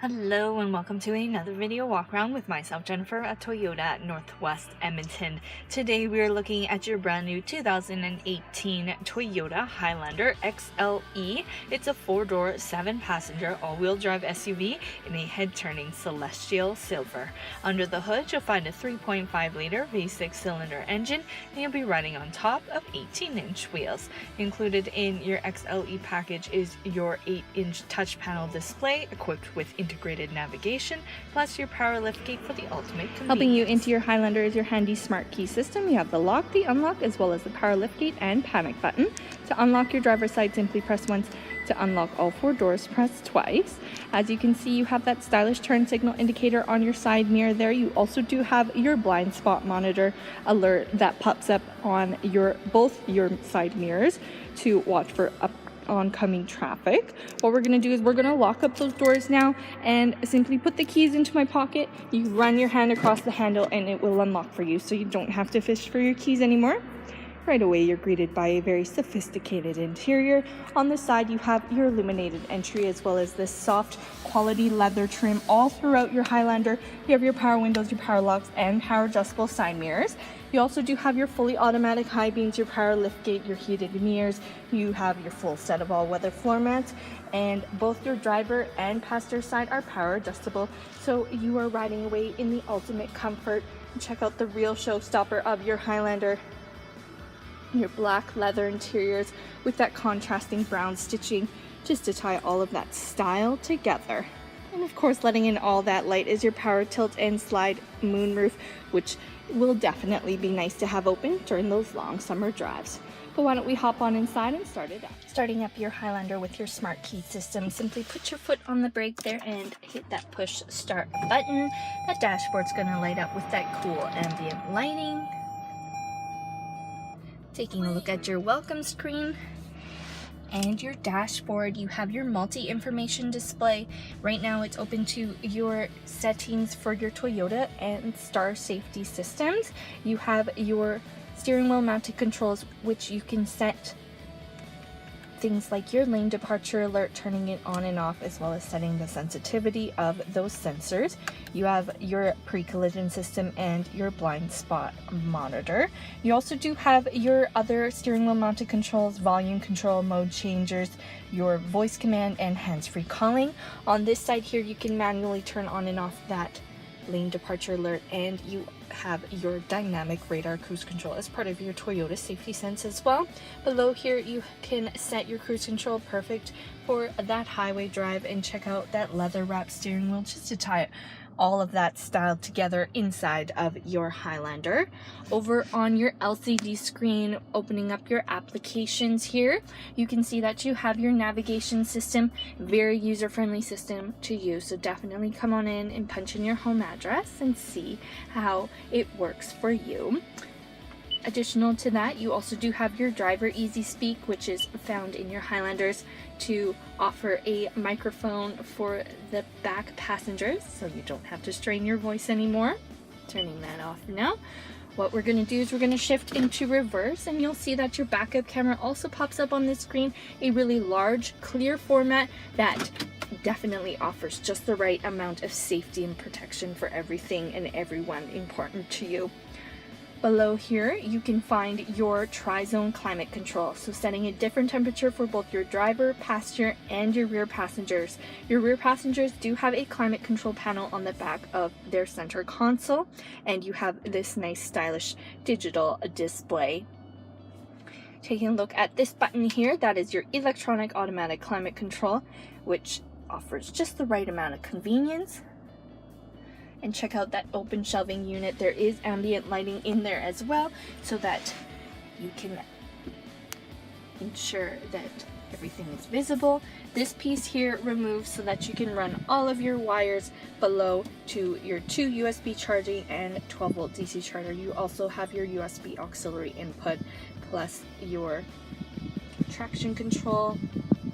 Hello and welcome to another video walk around with myself, Jennifer, at Toyota Northwest Edmonton. Today we are looking at your brand new 2018 Toyota Highlander XLE. It's a 4-door, 7-passenger all-wheel drive SUV in a head-turning celestial silver. Under the hood you'll find a 3.5-liter V6 cylinder engine and you'll be riding on top of 18-inch wheels. Included in your XLE package is your 8-inch touch panel display equipped with integrated navigation, plus your power liftgate for the ultimate convenience. Helping you into your Highlander is your handy smart key system. You have the lock, the unlock, as well as the power liftgate and panic button. To unlock your driver's side, simply press once. To unlock all 4 doors, press twice. As you can see, you have that stylish turn signal indicator on your side mirror there. You also do have your blind spot monitor alert that pops up on both your side mirrors to watch for oncoming traffic. What we're going to do is we're going to lock up those doors now and simply put the keys into my pocket. You run your hand across the handle and it will unlock for you, so you don't have to fish for your keys anymore. Right away you're greeted by a very sophisticated interior. On the side you have your illuminated entry as well as this soft quality leather trim all throughout your Highlander. You have your power windows, your power locks, and power adjustable side mirrors. You also do have your fully automatic high beams, your power liftgate, your heated mirrors. You have your full set of all-weather floor mats, and both your driver and passenger side are power adjustable, so you are riding away in the ultimate comfort. Check out the real showstopper of your Highlander. Your black leather interiors with that contrasting brown stitching just to tie all of that style together. And of course, letting in all that light is your power tilt and slide moonroof, which will definitely be nice to have open during those long summer drives. But why don't we hop on inside and start it up. Starting up your Highlander with your smart key system, simply put your foot on the brake there and hit that push start button. That dashboard's gonna light up with that cool ambient lighting. Taking a look at your welcome screen and your dashboard, you have your multi-information display. Right now it's open to your settings for your Toyota and Star safety systems. You have your steering wheel mounted controls, which you can set things like your lane departure alert, turning it on and off, as well as setting the sensitivity of those sensors. You have your pre-collision system and your blind spot monitor. You also do have your other steering wheel mounted controls, volume control, mode changers, your voice command, and hands-free calling. On this side here, you can manually turn on and off that lane departure alert, and you have your dynamic radar cruise control as part of your Toyota safety sense as well. Below here you can set your cruise control perfect for that highway drive, and check out that leather wrapped steering wheel just to tie all of that style together inside of your Highlander. Over on your LCD screen, opening up your applications here, you can see that you have your navigation system. Very user-friendly system to use, so definitely come on in and punch in your home address and see how it works for you. Additional to that, you also do have your driver easy speak, which is found in your Highlanders to offer a microphone for the back passengers, so you don't have to strain your voice anymore. Turning that off now. What we're going to do is we're going to shift into reverse, and you'll see that your backup camera also pops up on the screen. A really large, clear format that definitely offers just the right amount of safety and protection for everything and everyone important to you. Below here, you can find your tri-zone climate control, so setting a different temperature for both your driver, passenger, and your rear passengers. Your rear passengers do have a climate control panel on the back of their center console, and you have this nice stylish digital display. Taking a look at this button here, that is your electronic automatic climate control, which offers just the right amount of convenience. And check out that open shelving unit. There is ambient lighting in there as well, so that you can ensure that everything is visible. This piece here removes so that you can run all of your wires below to your 2 USB charging and 12-volt DC charger. You also have your USB auxiliary input, plus your traction control,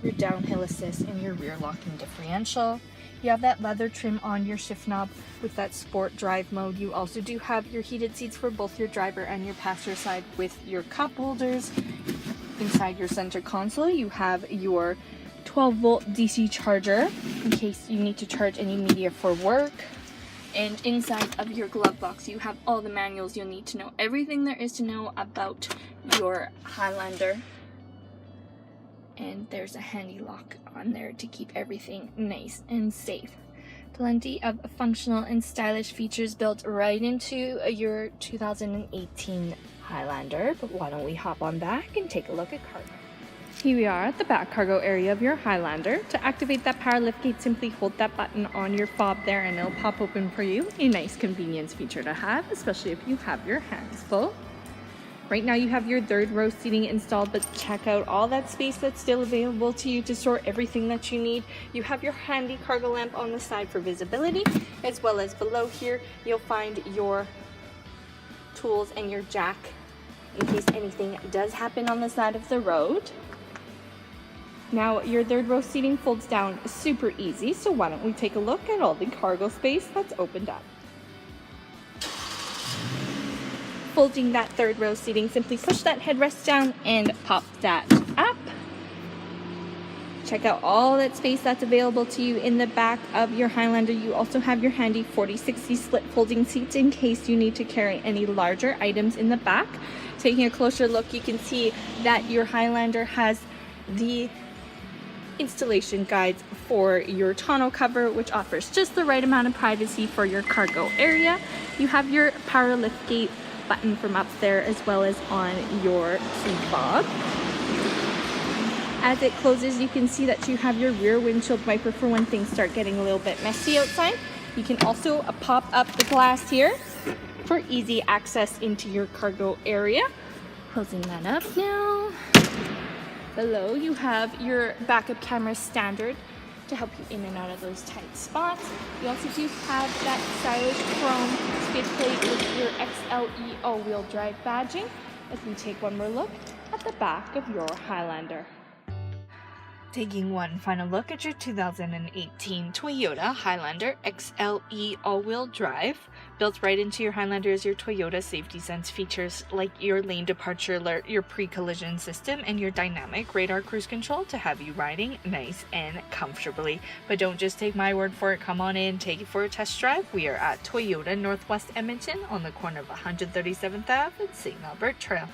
your downhill assist, and your rear locking differential. You have that leather trim on your shift knob with that sport drive mode. You also do have your heated seats for both your driver and your passenger side with your cup holders. Inside your center console, you have your 12-volt DC charger in case you need to charge any media for work. And inside of your glove box, you have all the manuals you'll need to know. Everything there is to know about your Highlander. And there's a handy lock on there to keep everything nice and safe. Plenty of functional and stylish features built right into your 2018 Highlander. But why don't we hop on back and take a look at cargo. Here we are at the back cargo area of your Highlander. To activate that power liftgate, simply hold that button on your fob there and it'll pop open for you. A nice convenience feature to have, especially if you have your hands full. Right now you have your third row seating installed, but check out all that space that's still available to you to store everything that you need. You have your handy cargo lamp on the side for visibility, as well as below here you'll find your tools and your jack in case anything does happen on the side of the road. Now your third row seating folds down super easy, so why don't we take a look at all the cargo space that's opened up. Folding that third row seating, simply push that headrest down and pop that up. Check out all that space that's available to you in the back of your Highlander. You also have your handy 40/60 split folding seats in case you need to carry any larger items in the back. Taking a closer look, you can see that your Highlander has the installation guides for your tonneau cover, which offers just the right amount of privacy for your cargo area. You have your power lift gate button from up there, as well as on your key fob. As it closes, you can see that you have your rear windshield wiper for when things start getting a little bit messy outside. You can also pop up the glass here for easy access into your cargo area. Closing that up now. Below you have your backup camera standard to help you in and out of those tight spots. You also do have that stylish chrome skid plate with your XLE all-wheel drive badging as we take one more look at the back of your Highlander. Taking one final look at your 2018 Toyota Highlander XLE all-wheel drive. Built right into your Highlander is your Toyota Safety Sense features like your lane departure alert, your pre-collision system, and your dynamic radar cruise control to have you riding nice and comfortably. But don't just take my word for it. Come on in, take it for a test drive. We are at Toyota Northwest Edmonton on the corner of 137th Ave and St. Albert Trail.